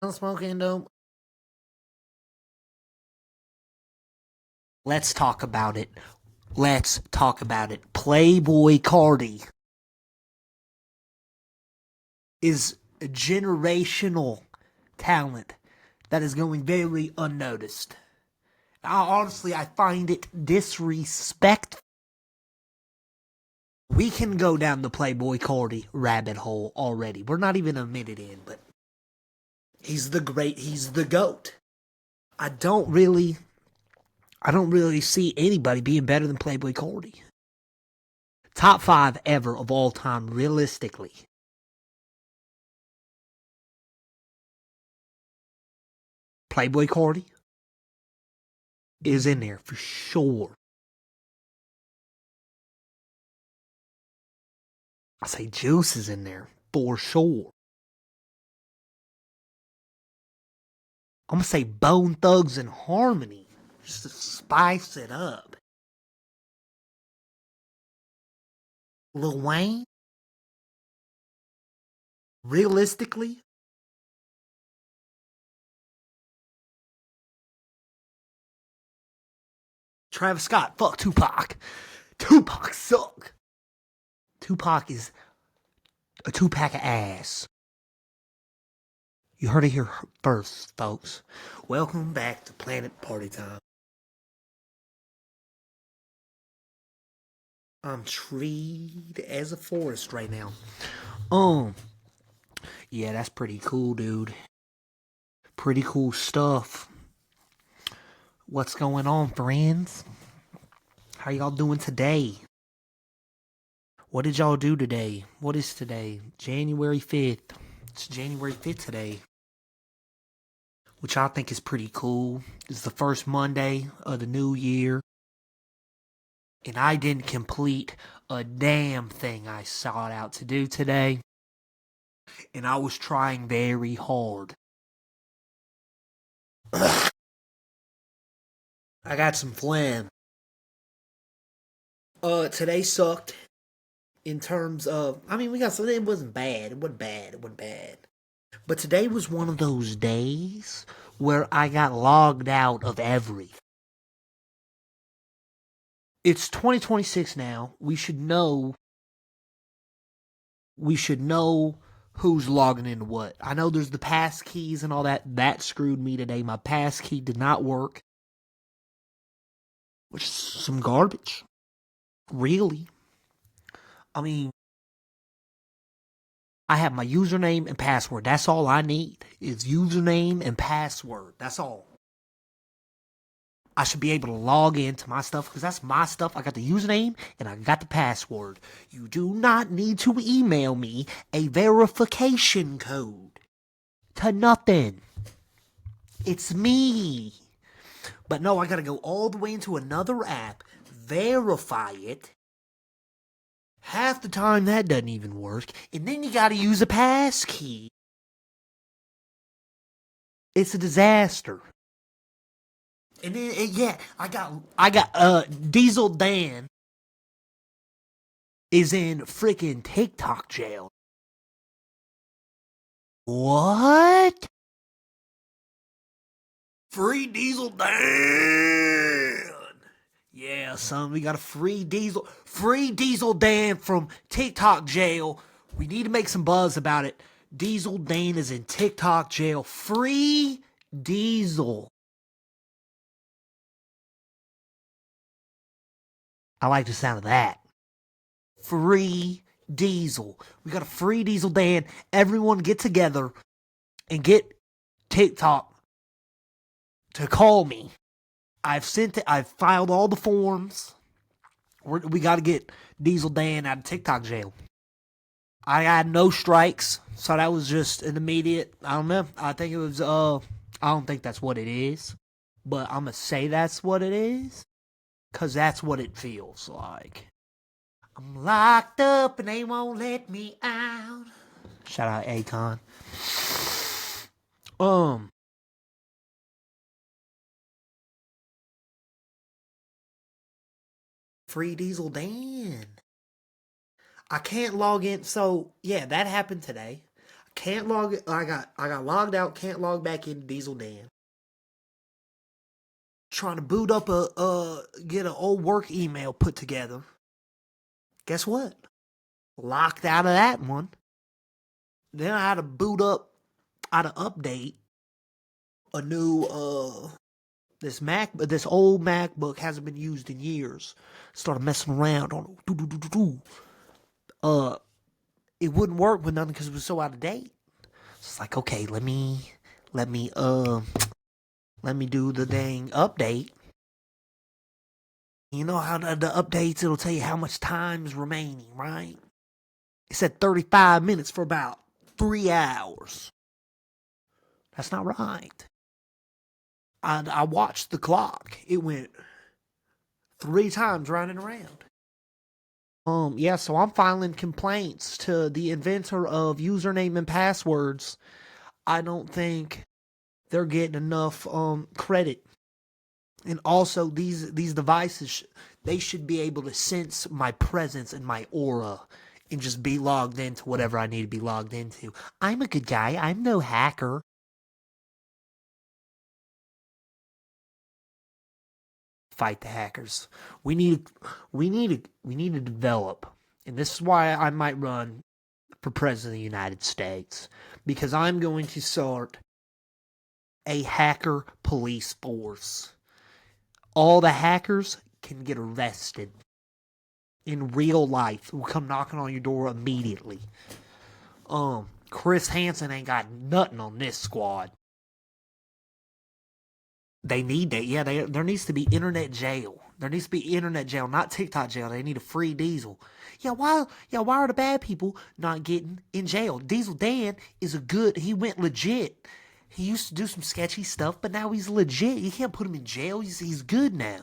I'm smoking dope. Let's talk about it. Let's talk about it. Playboy Cardi is a generational talent that is going very unnoticed. I find it disrespectful. We can go down the Playboy Cardi rabbit hole already. We're not even a minute in, but he's the GOAT. I don't really see anybody being better than Playboy Cardi. Top 5 ever of all time, realistically. Playboy Cardi is in there for sure. I say Juice is in there for sure. I'm gonna say Bone Thugs and Harmony just to spice it up. Lil Wayne, realistically, Travis Scott, fuck Tupac. Tupac suck. Tupac is a two-pack of ass. You heard it here first, folks. Welcome back to Planet Partytime. I'm treed as a forest right now. Yeah, that's pretty cool, dude. Pretty cool stuff. What's going on, friends? How y'all doing today? What did y'all do today? What is today? January 5th. It's January 5th today. Which I think is pretty cool. It's the first Monday of the new year. And I didn't complete a damn thing I sought out to do today. And I was trying very hard. I got some phlegm. Today sucked in terms of, we got something. It wasn't bad. It wasn't bad. It wasn't bad. But today was one of those days where I got logged out of everything. It's 2026 now. We should know who's logging into what. I know there's the pass keys and all that. That screwed me today. My pass key did not work. Which is some garbage. Really. I mean, I have my username and password. That's all I need. Is username and password. That's all. I should be able to log into my stuff because that's my stuff. I got the username and I got the password. You do not need to email me a verification code to nothing. It's me. But no, I gotta go all the way into another app, verify it. Half the time that doesn't even work, and then you gotta use a pass key. It's a disaster. And then yeah, I got Diesel Dan is in freaking TikTok jail. What? Free Diesel Dan. Yeah, son, we got a free Diesel Dan from TikTok jail. We need to make some buzz about it. Diesel Dan is in TikTok jail. Free Diesel. I like the sound of that. Free Diesel. We got a free Diesel Dan. Everyone get together and get TikTok to call me. I've filed all the forms. We got to get Diesel Dan out of TikTok jail. I had no strikes, so that was just an immediate. I don't know. I think it was. I don't think that's what it is, but I'm gonna say that's what it is, cause that's what it feels like. I'm locked up and they won't let me out. Shout out Akon. Um, Free Diesel Dan. I can't log in. So, yeah, that happened today. Can't log. I got logged out. Can't log back in. Diesel Dan. Trying to boot up get an old work email put together. Guess what? Locked out of that one. Then I had to boot up. I had to update a new this old MacBook hasn't been used in years. Started messing around on it wouldn't work with nothing because it was so out of date. So it's like, okay, let me do the dang update. You know how the updates, it'll tell you how much time's remaining, right? It said 35 minutes for about 3 hours. That's not right. I watched the clock. It went 3 times round and around. Yeah, so I'm filing complaints to the inventor of username and passwords. I don't think they're getting enough credit. And also these devices, they should be able to sense my presence and my aura and just be logged into whatever I need to be logged into. I'm a good guy. I'm no hacker. Fight the hackers. We need to develop, and this is why I might run for president of the United States, because I'm going to start a hacker police force. All the hackers can get arrested in real life. Will come knocking on your door immediately. Chris Hansen ain't got nothing on this squad. They need that. Yeah, there needs to be internet jail. There needs to be internet jail, not TikTok jail. They need a free Diesel. Why are the bad people not getting in jail? Diesel Dan he went legit. He used to do some sketchy stuff, but now he's legit. You can't put him in jail. He's good now.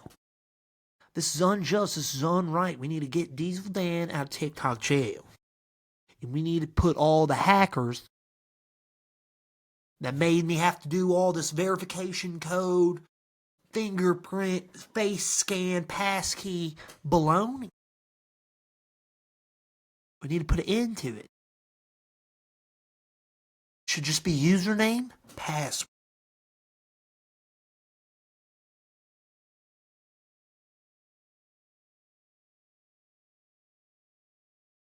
This is unjust. This is unright. We need to get Diesel Dan out of TikTok jail. And we need to put all the hackers that made me have to do all this verification code, fingerprint, face scan, passkey baloney. We need to put an end to it. Should just be username, password.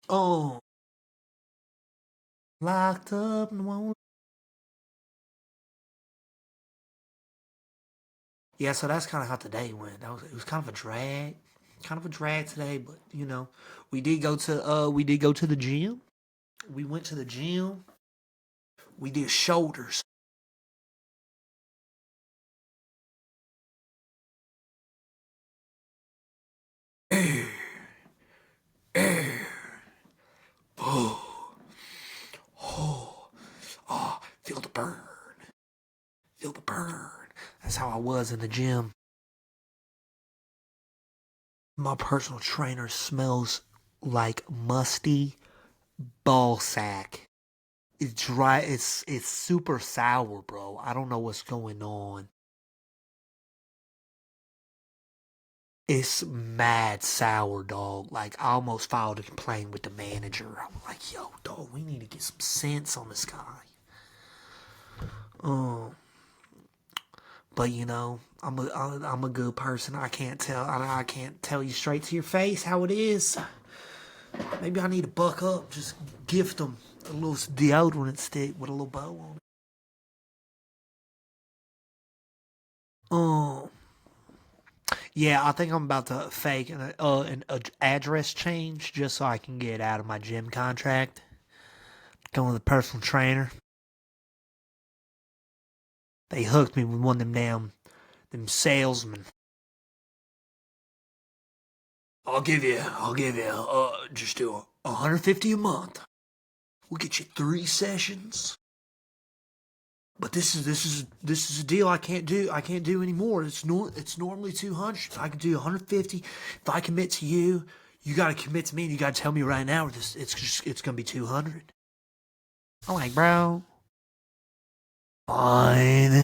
Oh, locked up and won't. Yeah, so that's kind of how today went. It was kind of a drag today, but we did go to the gym. We went to the gym. We did shoulders. Air, air. Oh, oh, oh, feel the burn. Feel the burn. That's how I was in the gym. My personal trainer smells like musty ball sack. It's dry. It's super sour, bro. I don't know what's going on. It's mad sour, dog. Like, I almost filed a complaint with the manager. I'm like, yo, dog, we need to get some sense on this guy. Um, but I'm a good person. I can't tell you straight to your face how it is. Maybe I need to buck up. Just gift them a little deodorant stick with a little bow on it. Yeah, I think I'm about to fake an address change just so I can get out of my gym contract. Going with a personal trainer. They hooked me with one of them salesmen. I'll give you, just do 150 a month. We'll get you 3 sessions. But this is a deal I can't do. I can't do anymore. It's normally 200. I can do 150. If I commit to you, you got to commit to me. And you got to tell me right now. It's gonna be 200. I'm like, bro, fine.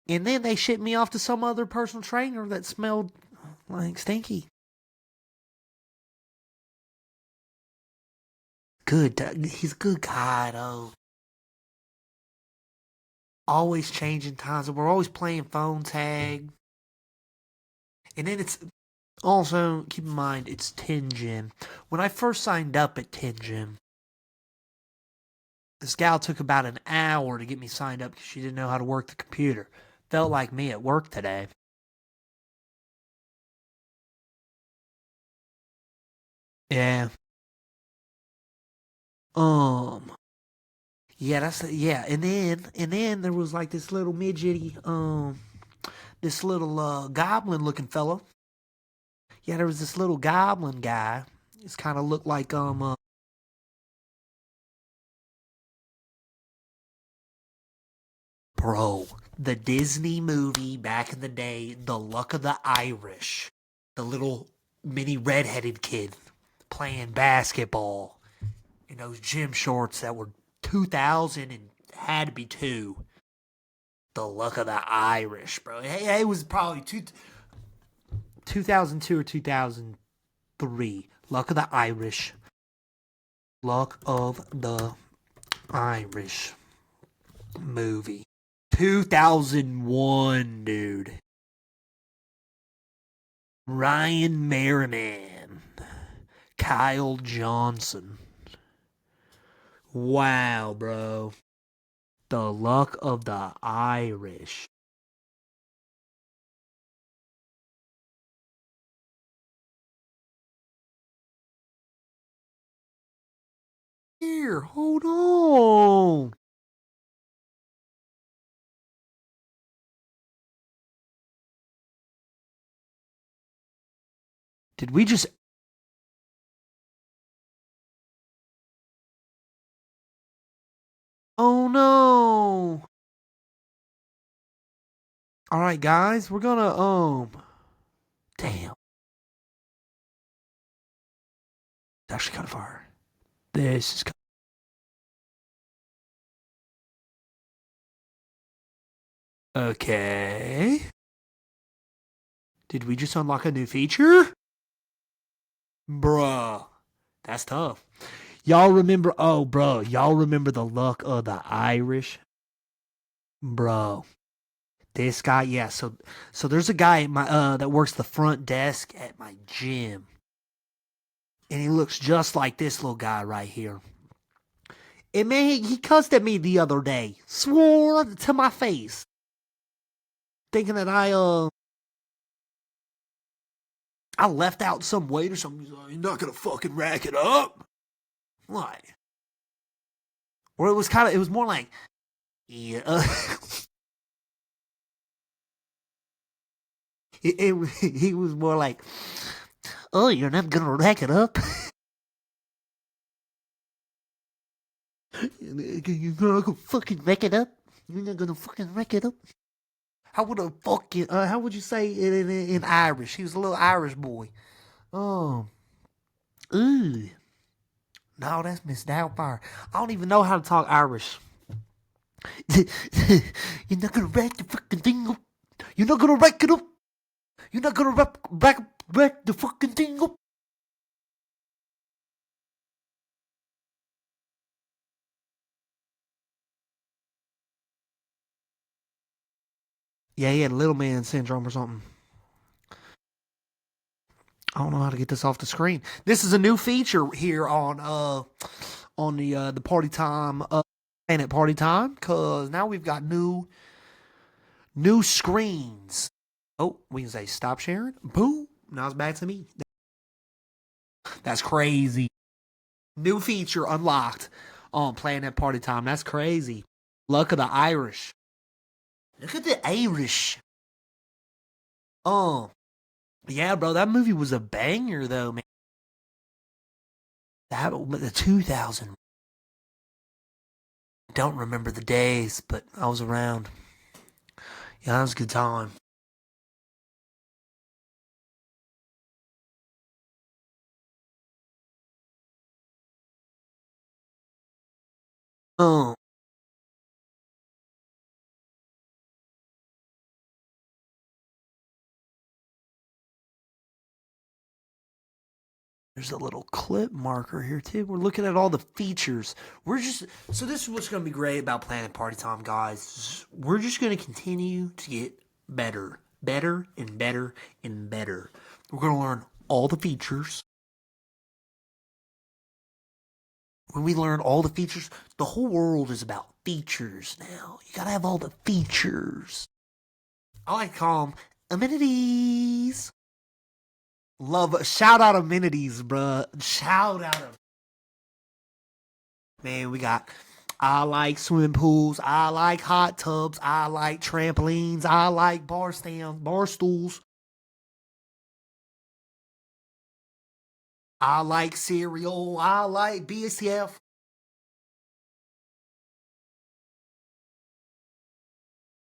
And then they shipped me off to some other personal trainer that smelled like stinky. good. He's a good guy though. Always changing times. We're always playing phone tag. And then it's also, keep in mind, it's 10 Gym. When I first signed up at 10 Gym, this gal took about an hour to get me signed up because she didn't know how to work the computer. Felt like me at work today. Yeah. Um. Yeah, yeah. And then there was like this little midgety, this little goblin looking fellow. Yeah, there was this little goblin guy. It's kind of looked like bro, the Disney movie back in the day, The Luck of the Irish. The little mini redheaded kid playing basketball in those gym shorts that were 2000 and had to be two. The Luck of the Irish, bro. It was probably 2002 or 2003. Luck of the Irish. Luck of the Irish movie. 2001, dude. Ryan Merriman. Kyle Johnson. Wow, bro. The Luck of the Irish. Here, hold on. Did we just. Oh no. Alright, guys, we're gonna, Damn. It's actually kind of far. This is. Okay. Did we just unlock a new feature? Bruh. That's tough. Y'all remember. Oh, bro. Y'all remember the Luck of the Irish? Bro. This guy, yeah. So there's a guy at my that works the front desk at my gym, and he looks just like this little guy right here. And man, he cussed at me the other day, swore to my face, thinking that I left out some weight or something. He's like, "You're not gonna fucking rack it up," like, or it was more like, yeah. He was more like, "Oh, you're not gonna rack it up." You're not gonna fucking rack it up. You're not gonna fucking rack it up. How would you say it in Irish? He was a little Irish boy. Um, ooh, no, that's Miss Doubtfire. I don't even know how to talk Irish. You're not gonna rack the fucking thing up. You're not gonna rack it up. You're not gonna rack the fucking thing up. Yeah, he had little man syndrome or something. I don't know how to get this off the screen. This is a new feature here on the party time Planet Party Time, cause now we've got new screens. Oh, we can say stop sharing. Boom. Now it's back to me. That's crazy. New feature unlocked on Planet Party Time. That's crazy. Luck of the Irish. Look at the Irish. Oh, yeah, bro. That movie was a banger, though, man. The 2000. Don't remember the days, but I was around. Yeah, that was a good time. Oh, There's a little clip marker here too. We're looking at all the features. So this is what's going to be great about Planet Party Time, guys. We're just going to continue to get better, better and better and better. We're going to learn all the features. When we learn all the features, the whole world is about features now. You got to have all the features. I like to call them amenities. Shout out amenities, bruh. Shout out them. Man, we got, I like swimming pools. I like hot tubs. I like trampolines. I like bar stools. I like cereal. I like BSF.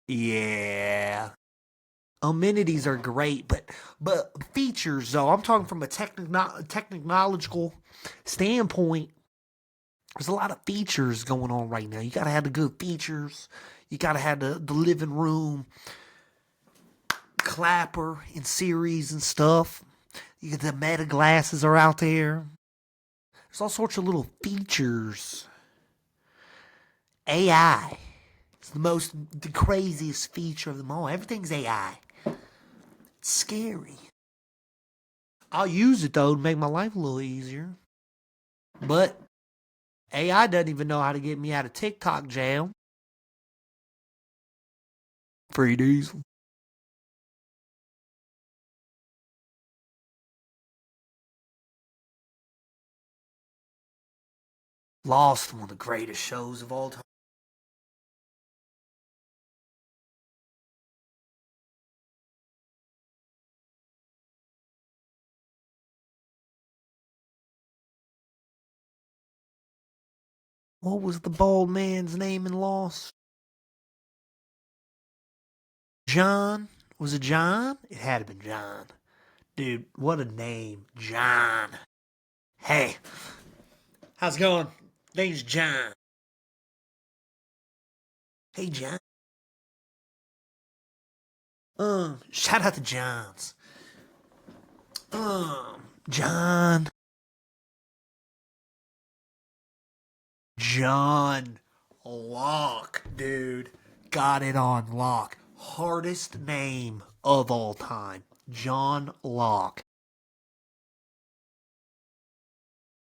Yeah. Amenities are great, but features though, I'm talking from a technological standpoint. There's a lot of features going on right now. You gotta have the good features. You gotta have the living room clapper and series and stuff. You get the meta glasses are out there. There's all sorts of little features. AI. It's the craziest feature of them all. Everything's AI. It's scary. I'll use it though to make my life a little easier. But AI doesn't even know how to get me out of TikTok jail. Free diesel. Lost, one of the greatest shows of all time. What was the bald man's name in Lost? John? Was it John? It had to be John. Dude, what a name. John. Hey, how's it going? Name's John. Hey, John. Shout out to Johns. John. John Locke, dude. Got it on lock. Hardest name of all time. John Locke.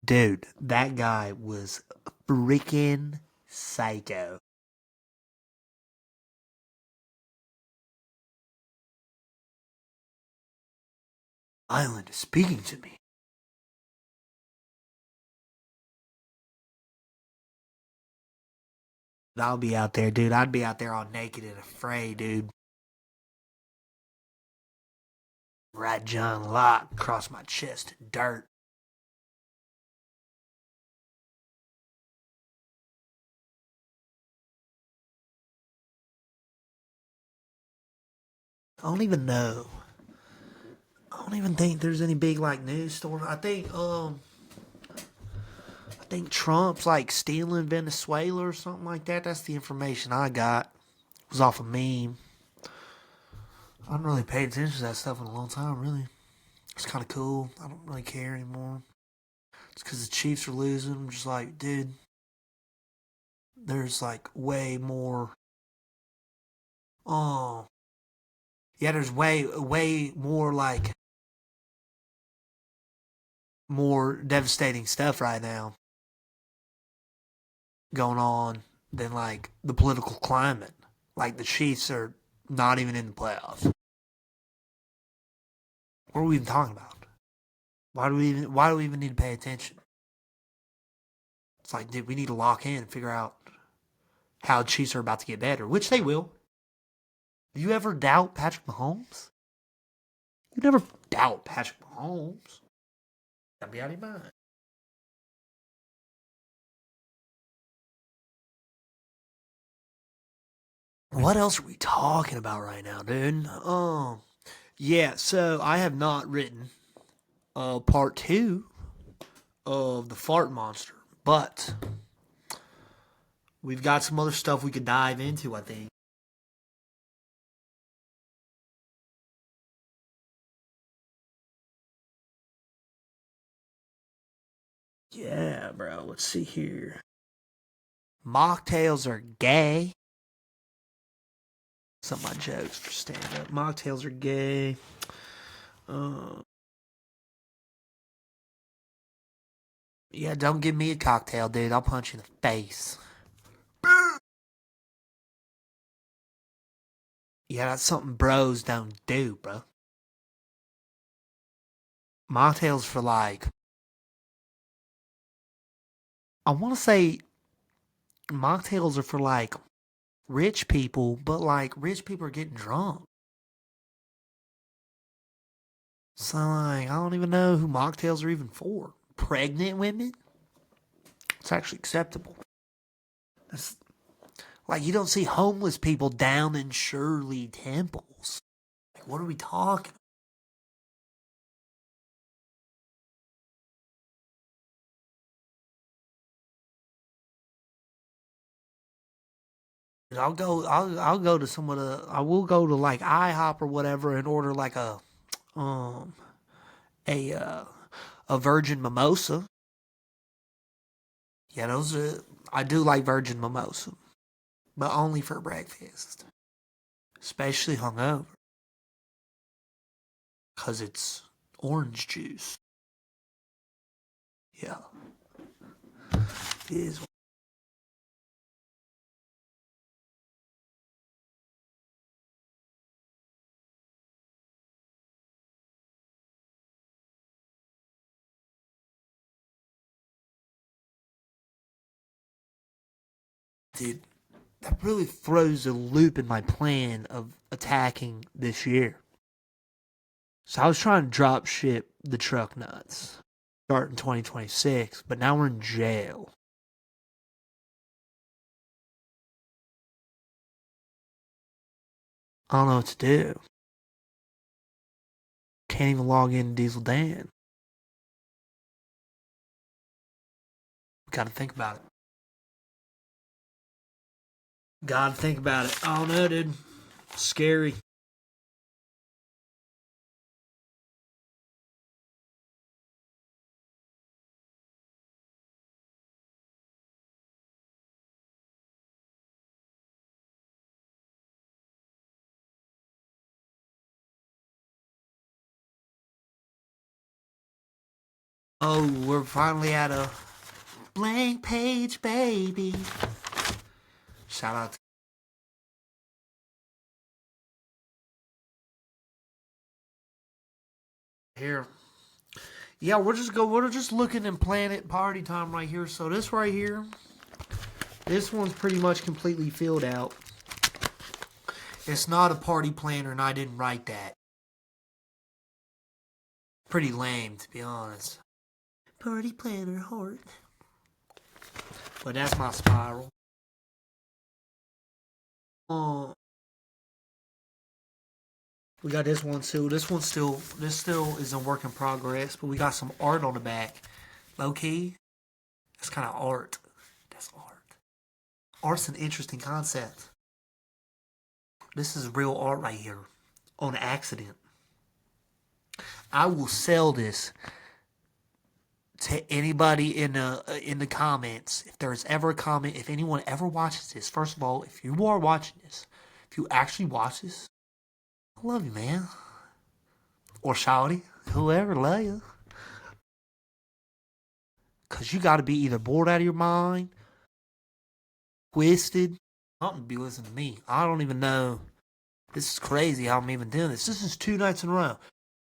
Dude, that guy was freaking psycho. Island is speaking to me. I'll be out there, dude. I'd be out there all naked and afraid, dude. Write John Locke across my chest in dirt. I don't even know. I don't even think there's any big like news story. I think Trump's like stealing Venezuela or something like that. That's the information I got. It was off a meme. I haven't really paid attention to that stuff in a long time, really. It's kind of cool. I don't really care anymore. It's because the Chiefs are losing. I'm just like, dude, there's like way more. Oh, yeah, there's way more like more devastating stuff right now going on than like the political climate. Like the Chiefs are not even in the playoffs. What are we even talking about? Why do we even need to pay attention? It's like, dude, we need to lock in and figure out how the Chiefs are about to get better, which they will. Do you ever doubt Patrick Mahomes? You never doubt Patrick Mahomes. Gotta be out of your mind. What else are we talking about right now, dude? Yeah, so I have not written part two of the fart monster, but we've got some other stuff we could dive into, I think. Yeah, bro. Let's see here. Mocktails are gay. Some of my jokes for stand-up. Mocktails are gay. Yeah, don't give me a cocktail, dude. I'll punch you in the face. Yeah, that's something bros don't do, bro. Mocktails for like, I want to say mocktails are for like rich people, but like rich people are getting drunk. So like, I don't even know who mocktails are even for. Pregnant women? It's actually acceptable. That's like you don't see homeless people down in Shirley Temples. Like, what are we talking? I'll go to some of the I will go to like IHOP or whatever and order like um a uh, a virgin mimosa. Yeah, those are I do like virgin mimosa, but only for breakfast, especially hungover, cause it's orange juice. Yeah, it is. Dude, that really throws a loop in my plan of attacking this year. So I was trying to drop ship the truck nuts, start in 2026, but now we're in jail. I don't know what to do. Can't even log in Diesel Dan. Gotta think about it. Gotta think about it. I don't know, dude. Scary. Oh, we're finally at a blank page, baby. Shout out to here. Yeah, we're just looking in Planet Partytime right here. So this right here, this one's pretty much completely filled out. It's not a party planner and I didn't write that. Pretty lame, to be honest. Party planner heart. But that's my spiral. Uh, we got this one too. This still is a work in progress, but we got some art on the back. Low key, that's kind of art. That's art. Art's an interesting concept. This is real art right here, on accident. I will sell this to anybody in the comments. If there's ever a comment, if anyone ever watches this, first of all, if you are watching this, if you actually watch this, I love you, man. Or shawty, whoever, love you. Cause you gotta be either bored out of your mind, twisted, something to be listening to me. I don't even know. This is crazy how I'm even doing this. This is 2 nights in a row.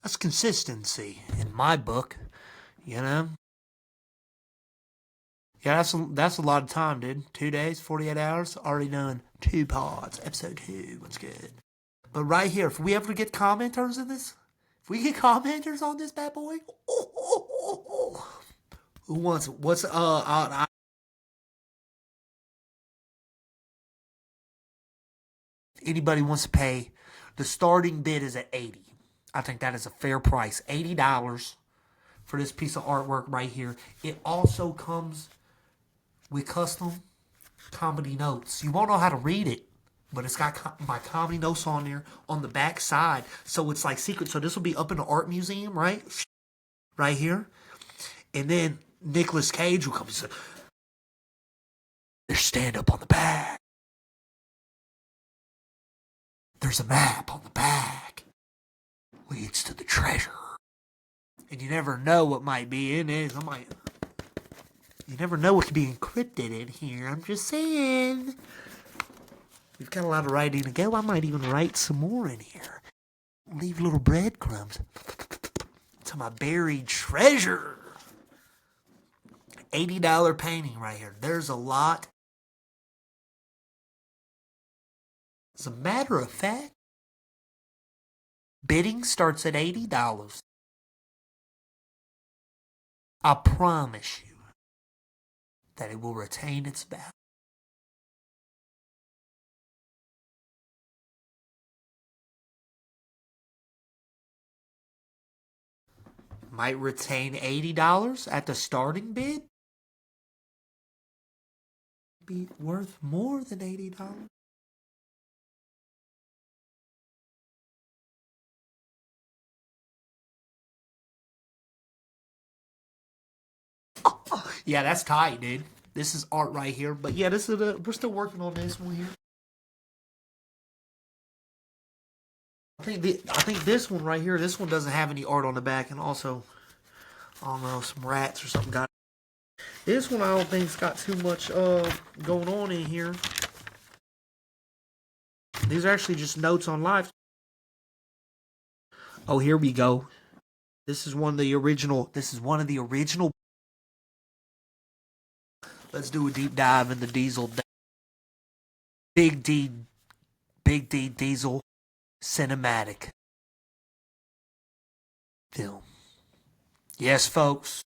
That's consistency in my book, you know? Yeah, that's a lot of time, dude. 2 days, 48 hours, already done 2 pods. Episode 2, what's good? But right here, if we ever get commenters in this, if we get commenters on this bad boy, who wants it? What's anybody wants to pay, the starting bid is at 80. I think that is a fair price. $80 for this piece of artwork right here. It also comes with custom comedy notes. You won't know how to read it, but it's got my comedy notes on there on the back side. So it's like secret. So this will be up in the art museum, right? Right here. And then Nicolas Cage will come and say, there's stand up on the back. There's a map on the back. Leads to the treasure. And you never know what might be in it. You never know what could be encrypted in here. I'm just saying. We've got a lot of writing to go. I might even write some more in here. Leave little breadcrumbs to my buried treasure. $80 painting right here. There's a lot. As a matter of fact, bidding starts at $80. I promise you that it will retain its value. Might retain $80 at the starting bid. Be worth more than $80. Yeah, that's tight, dude. This is art right here. But yeah, this is we're still working on this one here. I think this one right here, this one doesn't have any art on the back, and also, I don't know, some rats or something got it. This one I don't think's got too much going on in here. These are actually just notes on life. Oh, here we go. This is one of the original. Let's do a deep dive in the Diesel. Big D Diesel cinematic film. Yes, folks,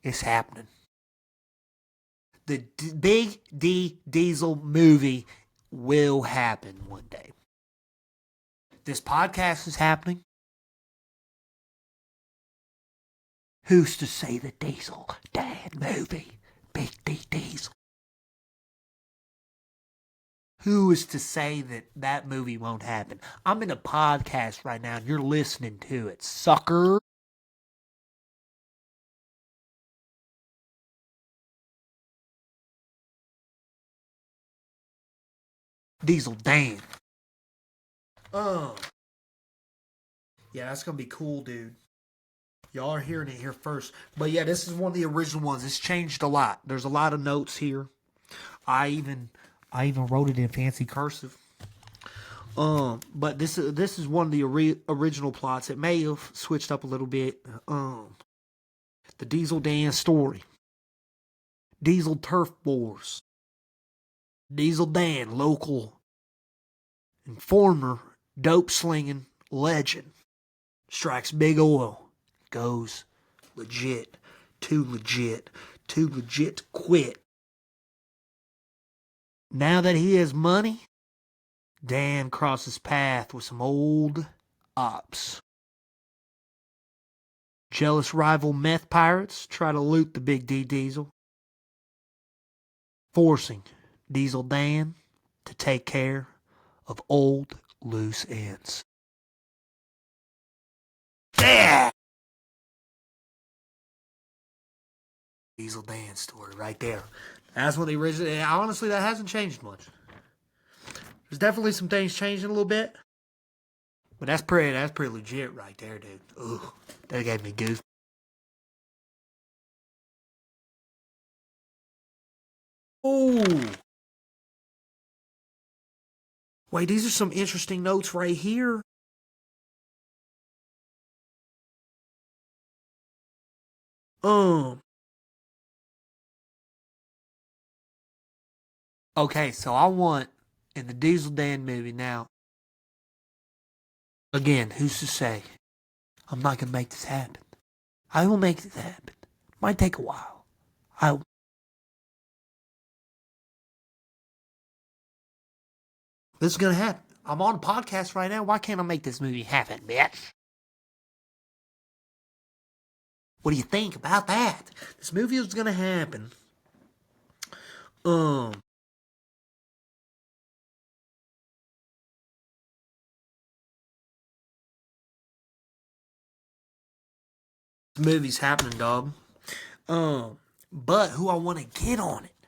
it's happening. The Big D Diesel movie will happen one day. This podcast is happening. Who's to say the Diesel Dad movie, Big D Diesel? Who is to say that that movie won't happen? I'm in a podcast right now and you're listening to it, sucker. Diesel Dan. Yeah, that's gonna be cool, dude. Y'all are hearing it here first. But yeah, this is one of the original ones. It's changed a lot. There's a lot of notes here. I even wrote it in fancy cursive. But this is one of the original plots. It may have switched up a little bit. The Diesel Dan story. Diesel turf wars. Diesel Dan, local and former dope slinging legend, strikes big oil. Goes legit, too legit to quit. Now that he has money, Dan crosses path with some old ops. Jealous rival meth pirates try to loot the Big D Diesel, forcing Diesel Dan to take care of old loose ends. Yeah! Diesel Dan story right there. That's what the original. Honestly, that hasn't changed much. There's definitely some things changing a little bit, but that's pretty legit right there, dude. Ooh, that gave me goose. Ooh. Wait, these are some interesting notes right here. Okay, so I want in the Diesel Dan movie now. Again, who's to say I'm not gonna make this happen? I will make this happen. Might take a while. This is gonna happen. I'm on a podcast right now. Why can't I make this movie happen, bitch? What do you think about that? This movie is gonna happen. This movie's happening, dog. But who I want to get on it,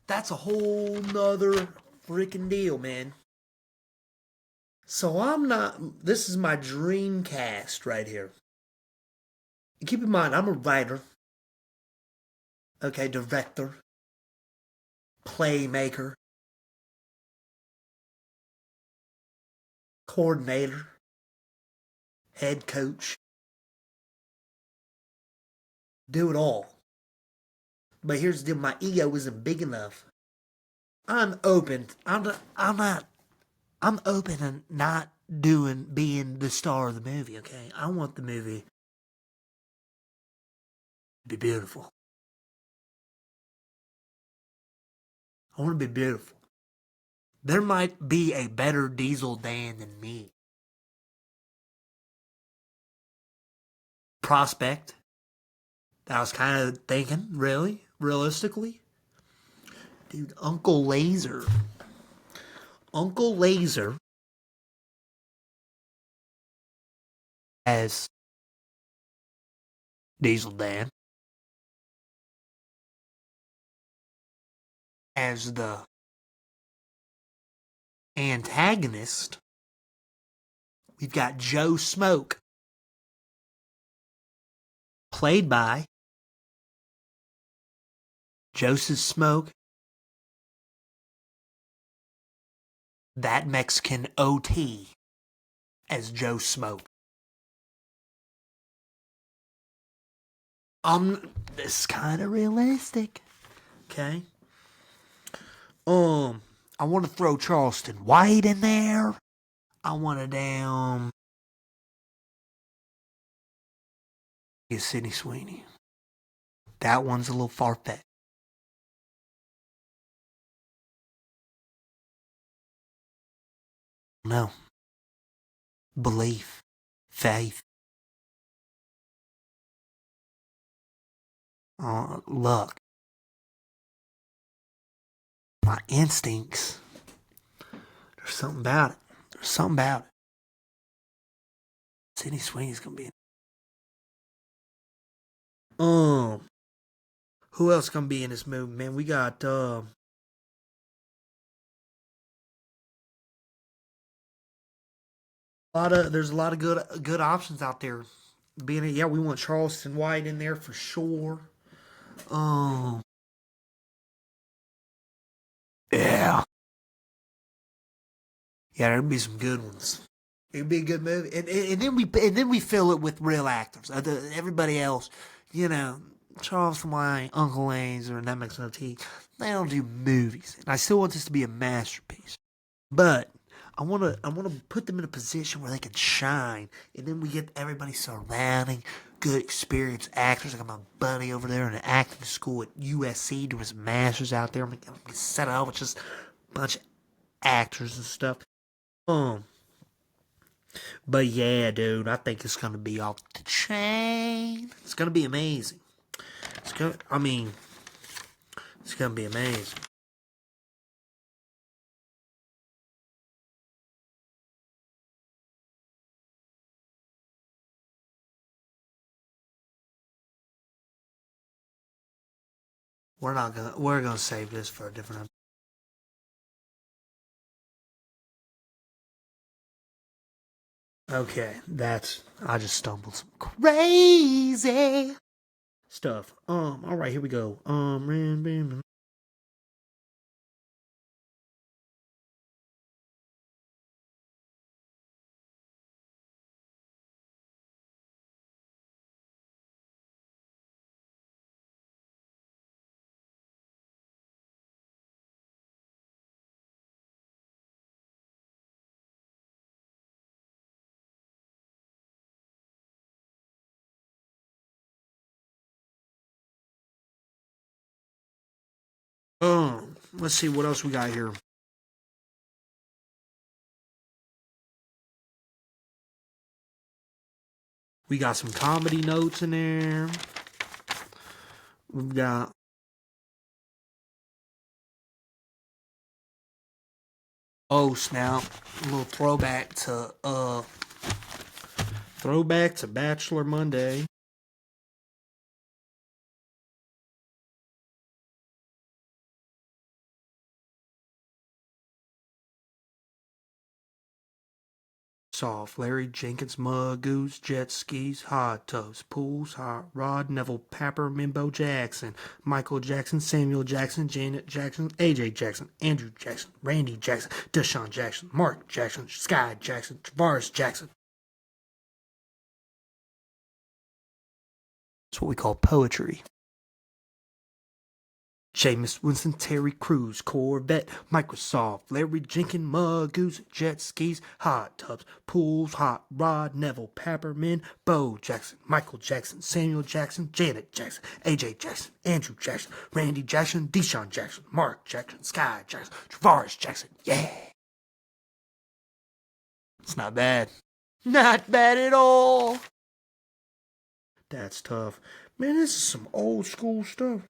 that's a whole nother freaking deal, man. So I'm not. This is my dream cast right here. Keep in mind, I'm a writer, okay, director, playmaker, coordinator, head coach, do it all. But here's the deal: my ego isn't big enough. I'm open. I'm not. I'm open to not being the star of the movie. Okay, I want the movie to be beautiful. I want to be beautiful. There might be a better Diesel Dan than me. Prospect. That I was kind of thinking, really, realistically, dude. Uncle Laser as Diesel Dan, as the antagonist. We've got Joe Smoke, played by Joseph Smoke, that Mexican OT, as Joe Smoke. This is kind of realistic. Okay. I want to throw Charleston White in there. I want to get Sydney Sweeney. That one's a little far fetched. No. Belief. Faith. Luck. My instincts. There's something about it. There's something about it. Sydney Sweeney's gonna be in. Who else gonna be in this movie, man? We got there's a lot of good options out there. Yeah, we want Charleston White in there for sure. Um, yeah, there'd be some good ones. It'd be a good movie, and then we fill it with real actors. Everybody else, you know, Charleston White, Uncle Lane's, or that makes no tea. They don't do movies, and I still want this to be a masterpiece. But I wanna put them in a position where they can shine, and then we get everybody surrounding good experienced actors. I got my buddy over there in an acting school at USC doing his masters out there. I'm gonna set up with just a bunch of actors and stuff. Um, but yeah, dude, I think it's gonna be off the chain. It's gonna be amazing. I mean, it's gonna be amazing. We're gonna save this for a different. Okay, I just stumbled some crazy stuff. All right, here we go. Let's see what else we got here. We got some comedy notes in there. We've got snap, a little throwback to Bachelor Monday. Microsoft, Larry Jenkins, Muggoos, jet skis, hot tubs, pools, hot rod, Neville Papper, Mimbo Jackson, Michael Jackson, Samuel Jackson, Janet Jackson, AJ Jackson, Andrew Jackson, Randy Jackson, Deshaun Jackson, Mark Jackson, Sky Jackson, Travaris Jackson. That's what we call poetry. Jameis Winston, Terry Crews, Corvette, Microsoft, Larry Jenkins, Muggoos, jet skis, hot tubs, pools, hot rod, Neville Papperman, Bo Jackson, Michael Jackson, Samuel Jackson, Janet Jackson, AJ Jackson, Andrew Jackson, Randy Jackson, Deshaun Jackson, Mark Jackson, Sky Jackson, Travaris Jackson. Yeah. It's not bad. Not bad at all. That's tough. Man, this is some old school stuff.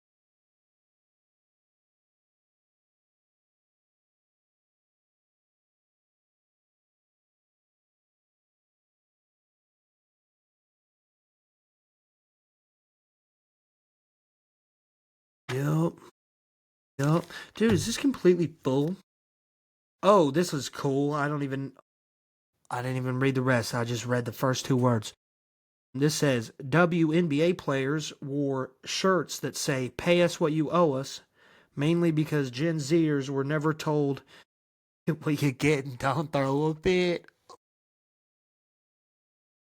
Yep. Yep. Dude, is this completely full? Oh, this was cool. I didn't even read the rest. I just read the first two words. This says WNBA players wore shirts that say "Pay us what you owe us," mainly because Gen Zers were never told what you get and don't throw a fit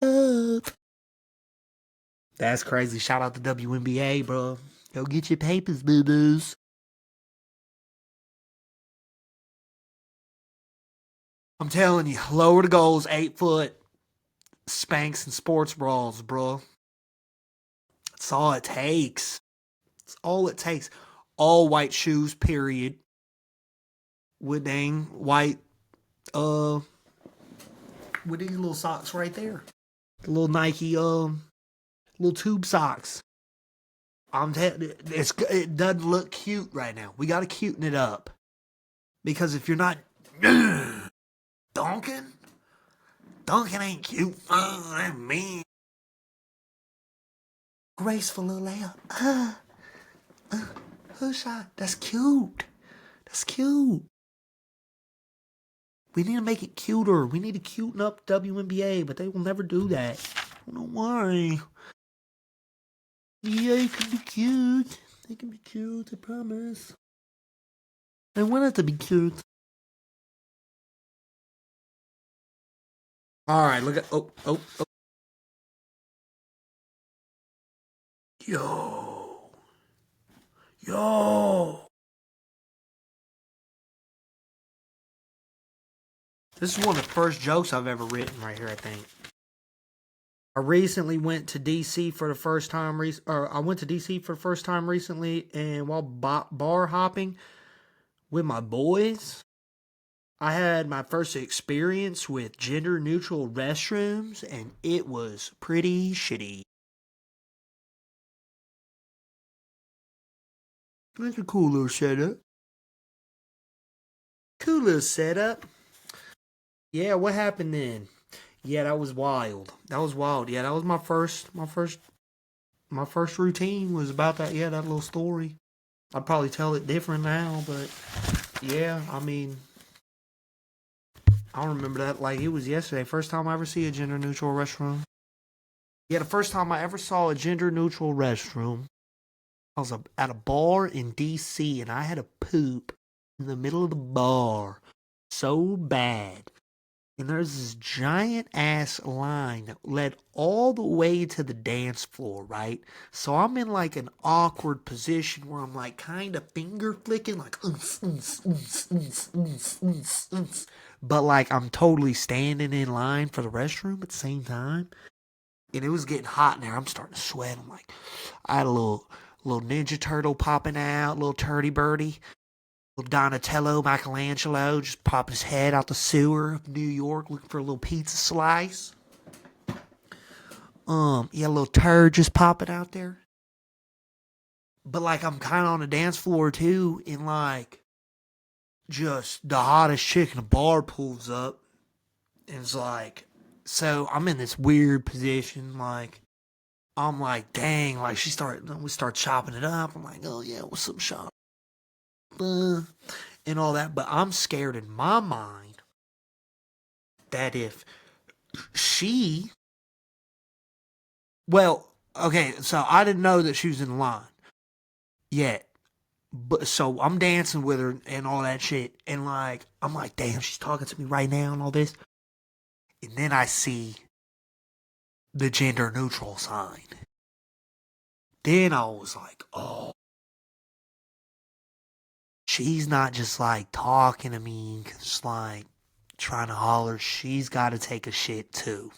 up. That's crazy. Shout out to WNBA, bro. Go get your papers, boo boos. I'm telling you, lower the goals, 8 foot spanks and sports bras, bro. That's all it takes. That's all it takes. All white shoes, period. With dang white, uh, with these little socks right there. The little Nike, little tube socks. I'm telling you, it doesn't look cute right now. We gotta cuten it up. Because if you're not donking, donking ain't cute. I mean, graceful little layup. Hook shot. That's cute. That's cute. We need to make it cuter. We need to cuten up WNBA, but they will never do that. I don't know why. Yeah, it can be cute. They can be cute, I promise. I want it to be cute. Alright, look at. Oh. Yo. Yo. This is one of the first jokes I've ever written right here, I think. I recently went to DC for the first time. I went to DC for the first time recently, and while bar hopping with my boys, I had my first experience with gender neutral restrooms, and it was pretty shitty. That's a cool little setup. Cool little setup. Yeah, what happened then? Yeah, that was wild. That was wild. Yeah, that was my first routine was about that. Yeah, that little story. I'd probably tell it different now, but yeah, I mean, I remember that like it was yesterday. First time I ever see a gender neutral restroom. Yeah, the first time I ever saw a gender neutral restroom, I was at a bar in DC and I had a poop in the middle of the bar. So bad. And there's this giant ass line that led all the way to the dance floor, right? So I'm in like an awkward position where I'm like kind of finger flicking, like, but like I'm totally standing in line for the restroom at the same time. And it was getting hot in there. I'm starting to sweat. I'm like, I had a little Ninja Turtle popping out, little Turdy Birdie. Little Donatello, Michelangelo, just popping his head out the sewer of New York looking for a little pizza slice. Yeah, a little turd just popping out there. But like I'm kind of on the dance floor too, and like just the hottest chick in the bar pulls up, and it's like, so I'm in this weird position, like I'm like, dang, like we start chopping it up. I'm like, oh yeah, what's up, shop? And all that, but I'm scared in my mind that if she, well, okay, so I didn't know that she was in line yet. But so I'm dancing with her and all that shit. And like, I'm like, damn, she's talking to me right now and all this. And then I see the gender neutral sign. Then I was like, oh, she's not just like talking to me, just like trying to holler. She's got to take a shit too.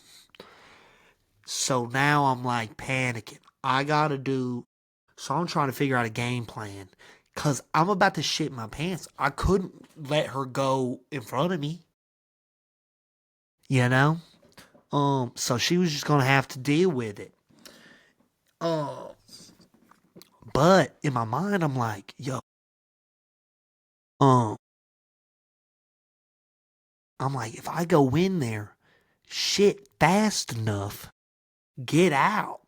So now I'm like panicking. I gotta do. So I'm trying to figure out a game plan. Cause I'm about to shit my pants. I couldn't let her go in front of me. You know? So she was just gonna have to deal with it. Uh, but in my mind, I'm like, yo, um, I'm like, if I go in there, shit fast enough, get out,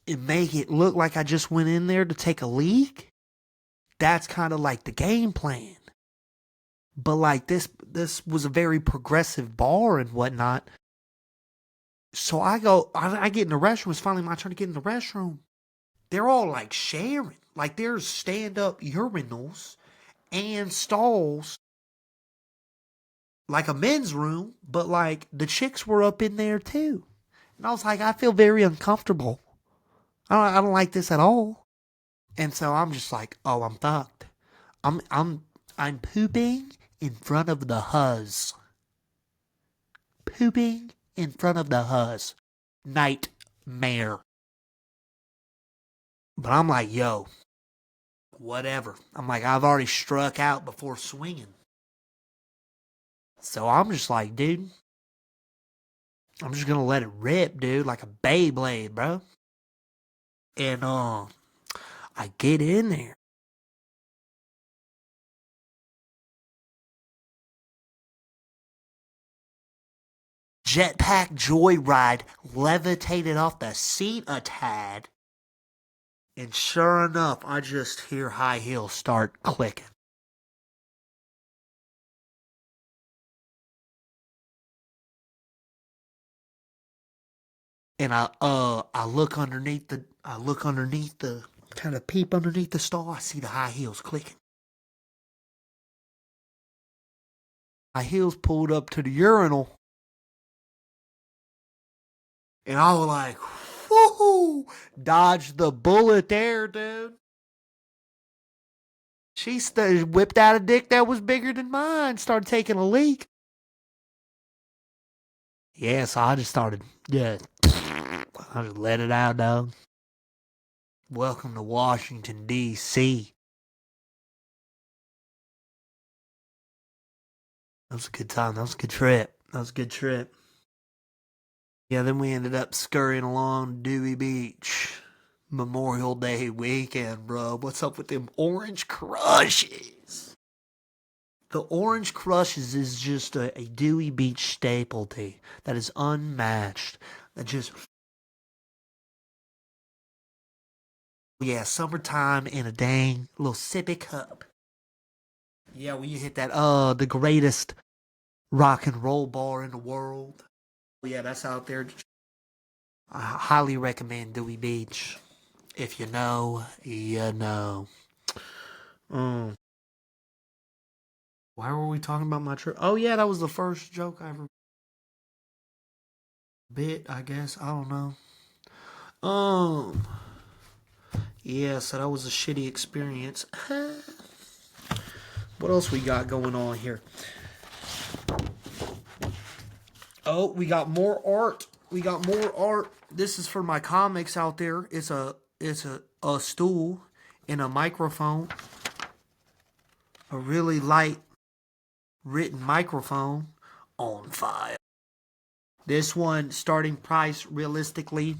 and make it look like I just went in there to take a leak, that's kind of like the game plan. But like this was a very progressive bar and whatnot. So I get in the restroom. It's finally my turn to get in the restroom. They're all like sharing. Like there's stand up urinals and stalls, like a men's room, but like the chicks were up in there too. And I was like, I feel very uncomfortable. I don't like this at all. And so I'm just like, oh, I'm fucked. I'm I'm I'm pooping in front of the huzz. Pooping in front of the huzz. Nightmare. But I'm like, yo, whatever. I'm like, I've already struck out before swinging. So I'm just like, dude, I'm just gonna let it rip, dude, like a Beyblade, bro. And I get in there. Jetpack joyride levitated off the seat a tad. And sure enough, I just hear high heels start clicking. And I look underneath the kind of peep underneath the stall. I see the high heels clicking. My heels pulled up to the urinal. And I was like, whoo, dodged the bullet there, dude. Whipped out a dick that was bigger than mine, started taking a leak. Yeah, so I just started, yeah, I just let it out, dog. Welcome to Washington, D.C. That was a good time. That was a good trip. That was a good trip. Yeah, then we ended up scurrying along Dewey Beach. Memorial Day weekend, bro. What's up with them orange crushes? The orange crushes is just a Dewey Beach staple that is unmatched. That just, yeah, summertime in a dang little sippy cup. Yeah, when you hit that, the greatest rock and roll bar in the world. Yeah, that's out there. I highly recommend Dewey Beach. If you know, you know. Mm. Why were we talking about my trip? Oh yeah, that was the first joke I ever bit. I guess I don't know. Um. Yeah, so that was a shitty experience. What else we got going on here? Oh, we got more art. We got more art. This is for my comics out there. It's a stool and a microphone. A really light written microphone on fire. This one starting price realistically,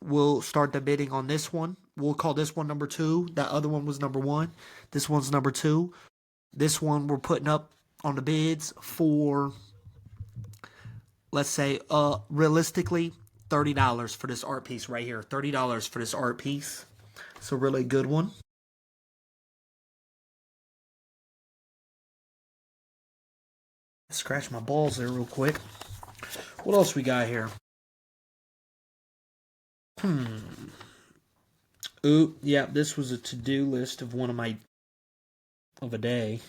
we'll start the bidding on this one. We'll call this one number 2. That other one was number 1. This one's number 2. This one we're putting up on the bids for, let's say, realistically, $30 for this art piece right here. $30 for this art piece. It's a really good one. Scratch my balls there real quick. What else we got here? Ooh, yeah, this was a to-do list of of a day.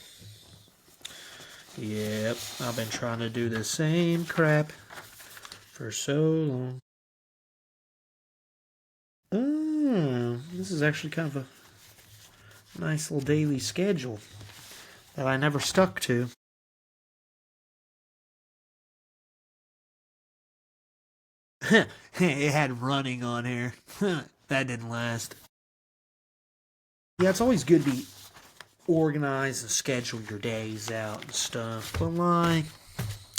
Yep, I've been trying to do the same crap for so long. This is actually kind of a nice little daily schedule that I never stuck to. It had running on here. That didn't last. Yeah, it's always good to be organized and schedule your days out and stuff. But I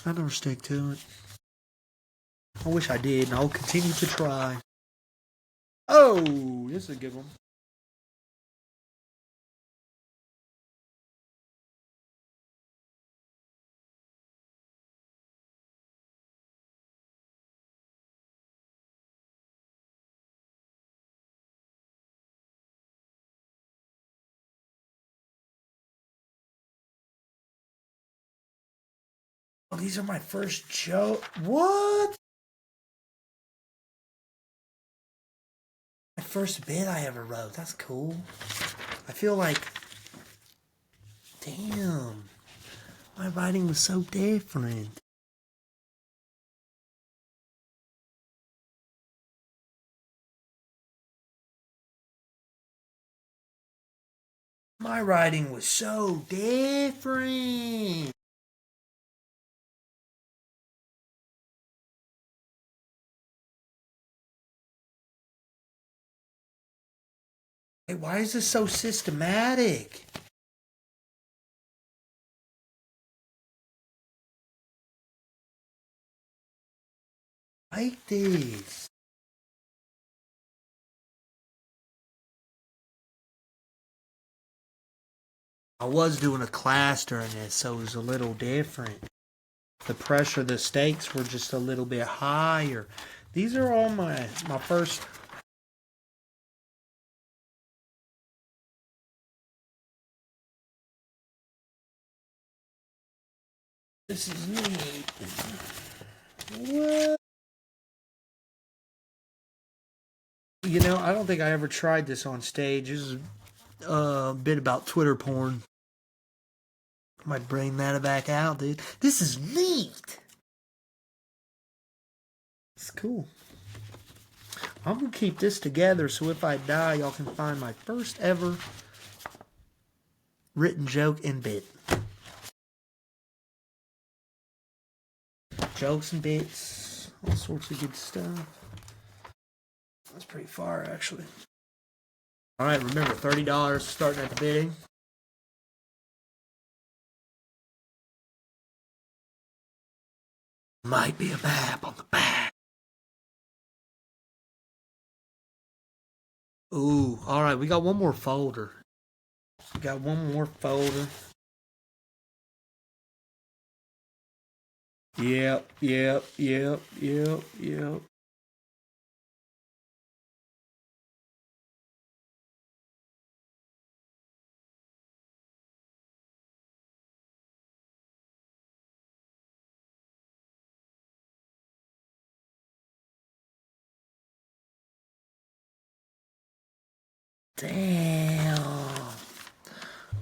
never stick to it. I wish I did, and I'll continue to try. Oh, this is a good one. Oh, these are my first joke. What? My first bit I ever wrote. That's cool. I feel like, damn, my writing was so different. My writing was so different. Hey, why is this so systematic? Like this. I was doing a class during this, so it was a little different. The pressure, the stakes were just a little bit higher. These are all my first. This is neat. What? You know, I don't think I ever tried this on stage. This is a bit about Twitter porn. I might bring that back out, dude. This is neat. It's cool. I'm gonna keep this together so if I die, y'all can find my first ever written joke and bit. Jokes and bits, all sorts of good stuff. That's pretty far, actually. All right, remember $30 starting at the bidding. Might be a map on the back. Ooh, all right, we got one more folder. We got one more folder. Yep. Damn.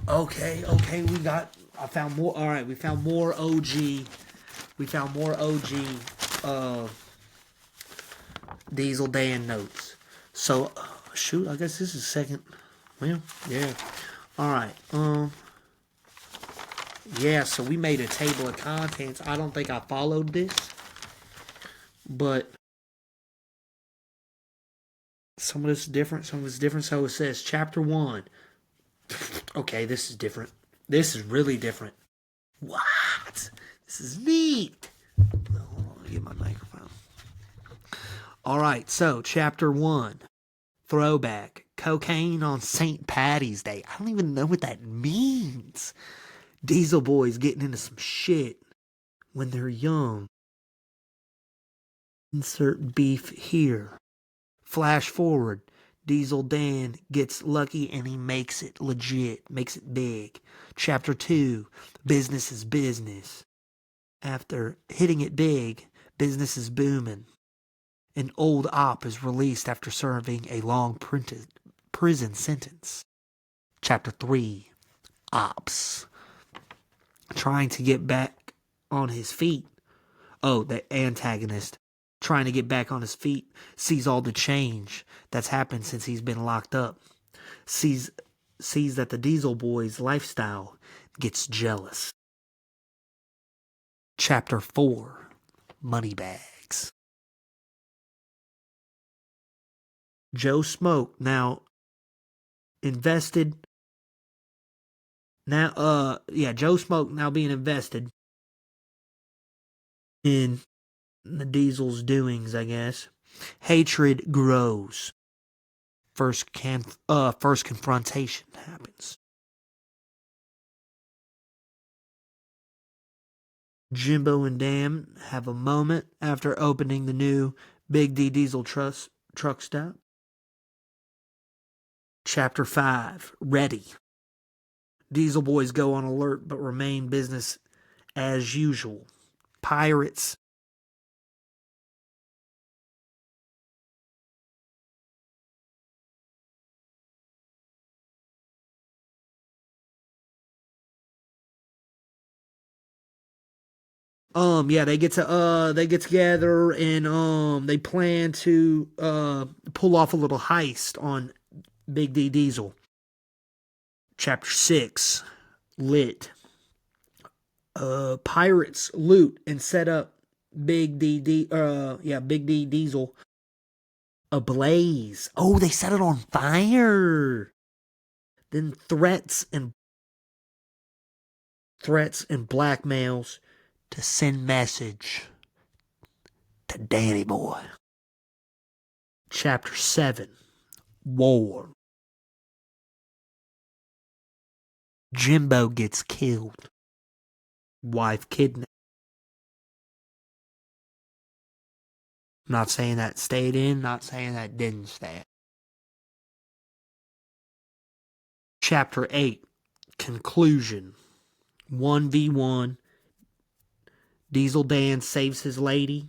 Okay, I found more. All right, we found more OG. We found more OG Diesel Dan notes. So, shoot, I guess this is second. Well, yeah. All right. Yeah, so we made a table of contents. I don't think I followed this, but some of this is different. Some of it's different. So it says chapter 1. Okay, this is different. This is really different. What? This is neat. Hold on, let me get my microphone. All right, so chapter 1. Throwback. Cocaine on St. Patty's Day. I don't even know what that means. Diesel boys getting into some shit when they're young. Insert beef here. Flash forward. Diesel Dan gets lucky and he makes it legit, makes it big. Chapter 2. Business is business. After hitting it big, Business is booming. An old op is released after serving a long prison sentence. Chapter 3, Ops. Trying to get back on his feet. Oh, the antagonist, trying to get back on his feet, sees all the change that's happened since he's been locked up. Sees that the Diesel Boy's lifestyle, gets jealous. Chapter 4, Moneybags. Joe Smoke now invested. Joe Smoke now being invested in the Diesel's doings, I guess. Hatred grows. First confrontation happens. Jimbo and Dan have a moment after opening the new Big D Diesel truck stop. Chapter 5, Ready. Diesel Boys go on alert but remain business as usual. Pirates. They get together and they plan to pull off a little heist on Big D Diesel. Chapter 6, Lit. Pirates loot and set up Big D Diesel ablaze. Oh, they set it on fire. Then threats and blackmails to send message to Danny Boy. Chapter 7, War. Jimbo gets killed. Wife kidnapped. Not saying that stayed in, not saying that didn't stay. Chapter 8, Conclusion. 1v1. Diesel Dan saves his lady.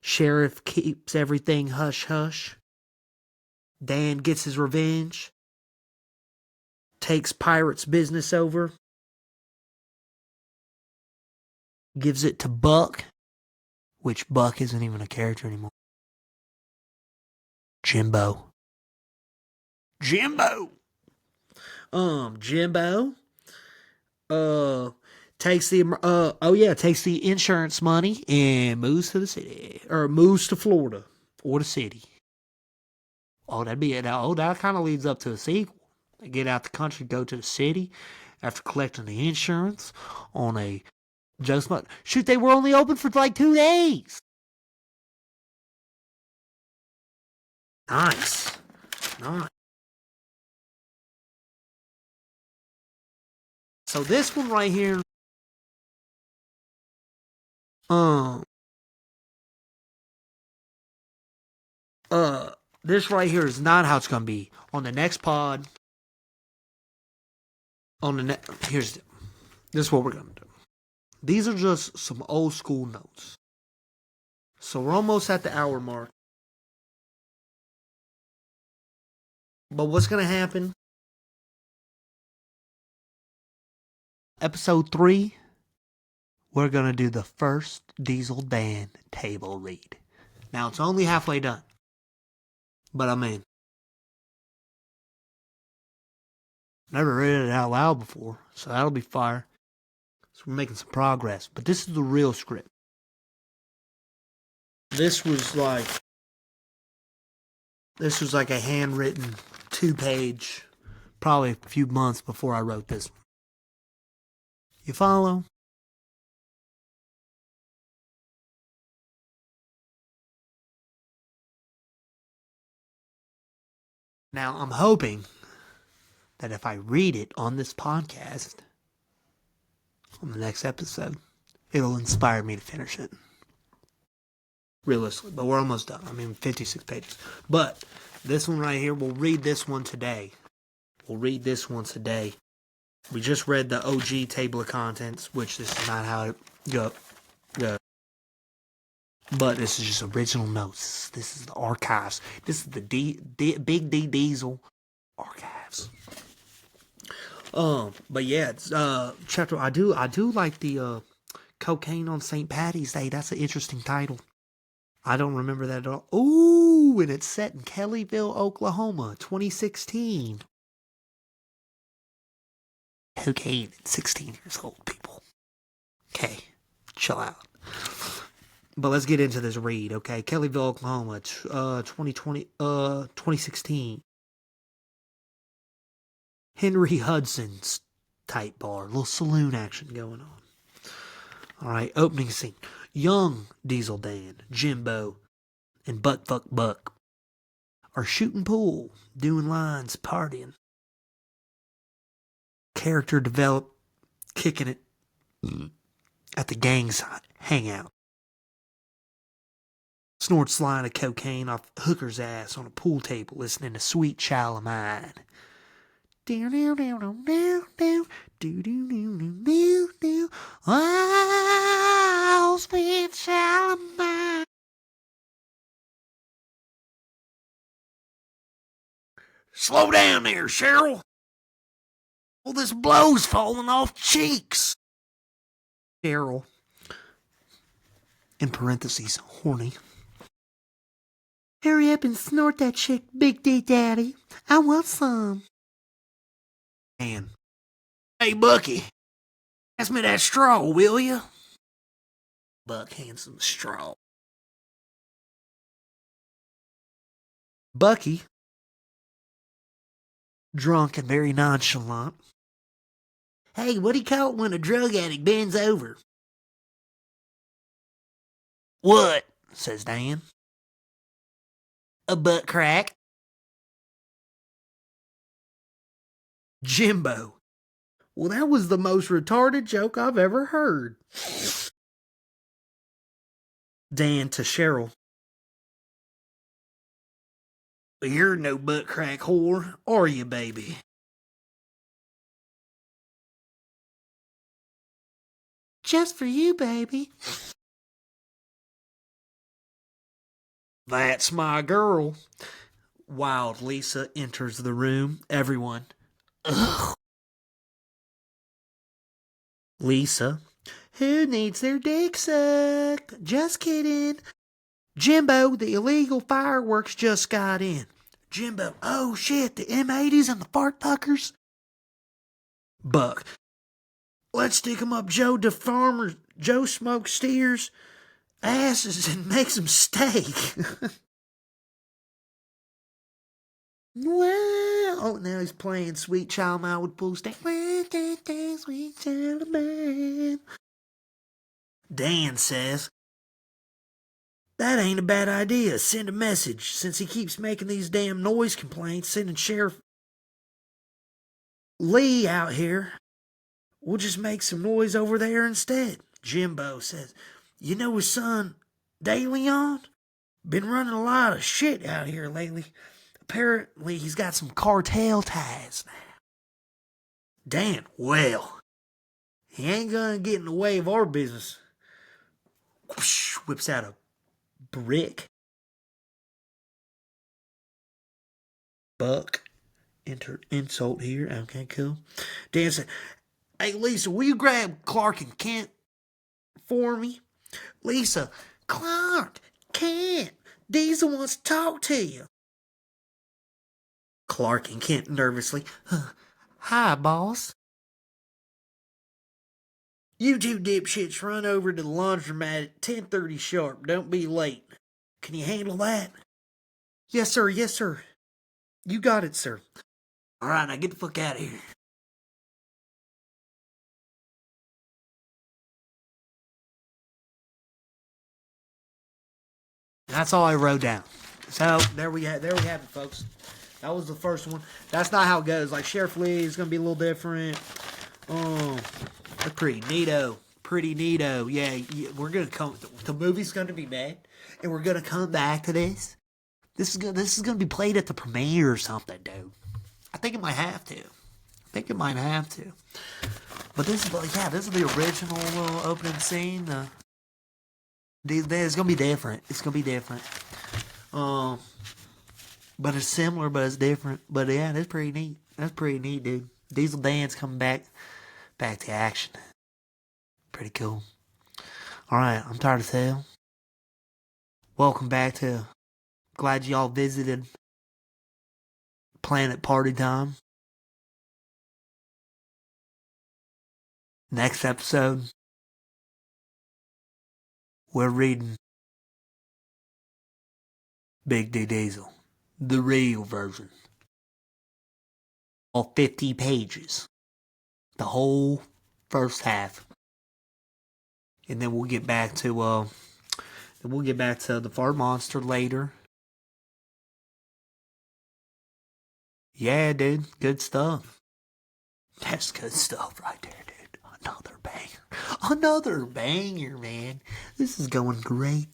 Sheriff keeps everything hush-hush. Dan gets his revenge. Takes Pirate's business over. Gives it to Buck, which Buck isn't even a character anymore. Jimbo. Jimbo takes the insurance money and moves to the city, or moves to Florida or the city. Oh, that'd be it. Oh, that kind of leads up to a sequel. They get out the country, go to the city after collecting the insurance on a just much. Shoot, they were only open for like 2 days. Nice. So this one right here, this right here is not how it's gonna be on the next pod. This is what we're gonna do. These are just some old school notes. So we're almost at the hour mark. But what's gonna happen? Episode 3, we're gonna do the first Diesel Dan table read. Now it's only halfway done. But I mean, never read it out loud before, so that'll be fire. So we're making some progress. But this is the real script. This was like a handwritten 2-page, probably a few months before I wrote this one. You follow? Now, I'm hoping that if I read it on this podcast, on the next episode, it'll inspire me to finish it. Realistically, but we're almost done. 56 pages. But this one right here, we'll read this one today. We just read the OG table of contents, which this is not how it go. But this is just original notes. This is the archives. This is the Big D Diesel archives. But yeah, it's chapter. I do like the cocaine on St. Patty's Day. That's an interesting title. I don't remember that at all. Ooh, and it's set in Kellyville, Oklahoma, 2016. Cocaine at 16 years old, people. Okay, chill out. But let's get into this read, okay? Kellyville, Oklahoma, 2016. Henry Hudson's type bar. Little saloon action going on. All right, opening scene. Young Diesel Dan, Jimbo, and Buck are shooting pool, doing lines, partying. Character develop, kicking it at the gang's hangout. Snorts line of cocaine off hooker's ass on a pool table, listening to Sweet Child of Mine. Oh, sweet child of mine. Slow down there, Cheryl. Well, this blow's falling off cheeks. Cheryl, in parentheses, horny. Hurry up and snort that chick, Big D Daddy. I want some. Man. Hey, Bucky. Pass me that straw, will you? Buck hands him the straw. Bucky, drunk and very nonchalant. Hey, what do you call it when a drug addict bends over? What? Says Dan. A butt crack. Jimbo. Well, that was the most retarded joke I've ever heard. Dan to Cheryl. You're no butt crack whore, are you, baby? Just for you, baby. That's my girl. Wild Lisa enters the room. Everyone. Ugh. Lisa. Who needs their dick sucked? Just kidding. Jimbo, the illegal fireworks just got in. Jimbo, oh shit, the M80s and the fart fuckers. Buck. Let's stick 'em up Joe Smoke Steers asses and make some steak. Well, oh, now he's playing Sweet Child Mine with pool steak. Sweet Child Mine. Dan says, that ain't a bad idea. Send a message. Since he keeps making these damn noise complaints, sending Sheriff Lee out here, we'll just make some noise over there instead. Jimbo says, you know his son, DeLeon? Been running a lot of shit out here lately. Apparently he's got some cartel ties now. Dan, well, he ain't gonna get in the way of our business. Whoosh, whips out a brick. Buck, insult here. Okay, cool. Dan said, hey, Lisa, will you grab Clark and Kent for me? Lisa, Clark, Kent, Diesel wants to talk to you. Clark and Kent nervously. Hi, boss. You two dipshits run over to the laundromat at 10:30 sharp. Don't be late. Can you handle that? Yes, sir. Yes, sir. You got it, sir. All right, now get the fuck out of here. That's all I wrote down. So there we have it, folks. That was the first one. That's not how it goes. Like Sheriff Lee is gonna be a little different. That's pretty neato. Pretty neato. Yeah, we're gonna come. The movie's gonna be made, and we're gonna come back to this. This is gonna be played at the premiere or something, dude. I think it might have to. But this is the original little opening scene. It's gonna be different. It's gonna be different. But it's similar, but it's different. But yeah, that's pretty neat. That's pretty neat, dude. Diesel Dan's coming back to action. Pretty cool. All right, I'm tired of hell. Welcome back to. Glad y'all visited Planet Partytime. Next episode, we're reading Big D Diesel, the real version. All 50 pages. The whole first half. And then we'll get back to the fart monster later. Yeah, dude, good stuff. That's good stuff right there, dude. Another banger. Another banger, man. This is going great.